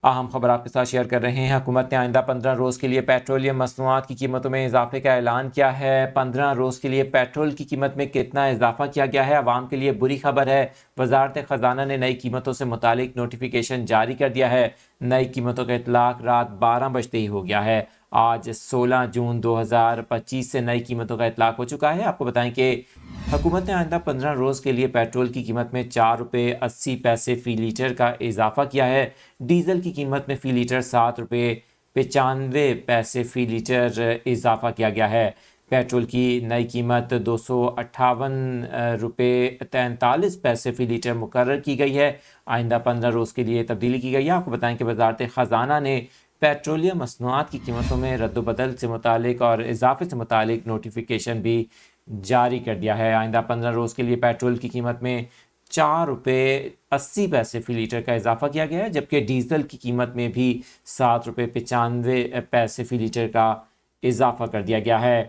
اہم خبر آپ کے ساتھ شیئر کر رہے ہیں۔ حکومت نے آئندہ 15 روز کے لیے پیٹرولیم مصنوعات کی قیمتوں میں اضافے کا اعلان کیا ہے۔ 15 روز کے لیے پیٹرول کی قیمت میں کتنا اضافہ کیا گیا ہے؟ عوام کے لیے بری خبر ہے۔ وزارت خزانہ نے نئی قیمتوں سے متعلق نوٹیفیکیشن جاری کر دیا ہے۔ نئی قیمتوں کا اطلاق رات 12 بجتے ہی ہو گیا ہے۔ آج 16 جون 2025 سے نئی قیمتوں کا اطلاق ہو چکا ہے۔ آپ کو بتائیں کہ حکومت نے آئندہ 15 روز کے لیے پیٹرول کی قیمت میں 4 روپے 80 پیسے فی لیٹر کا اضافہ کیا ہے۔ ڈیزل کی قیمت میں فی لیٹر 7 روپے 95 پیسے فی لیٹر اضافہ کیا گیا ہے۔ پیٹرول کی نئی قیمت 258 روپے 43 پیسے فی لیٹر مقرر کی گئی ہے۔ آئندہ 15 روز کے لیے تبدیلی کی گئی ہے۔ آپ کو بتائیں کہ وزارت خزانہ نے پیٹرولیم مصنوعات کی قیمتوں میں رد و بدل سے متعلق اور اضافے سے متعلق نوٹیفیکیشن بھی جاری کر دیا ہے۔ آئندہ 15 روز کے لیے پیٹرول کی قیمت میں 4 روپے 80 پیسے فی لیٹر کا اضافہ کیا گیا ہے، جبکہ ڈیزل کی قیمت میں بھی 7 روپے 95 پیسے فی لیٹر کا اضافہ کر دیا گیا ہے۔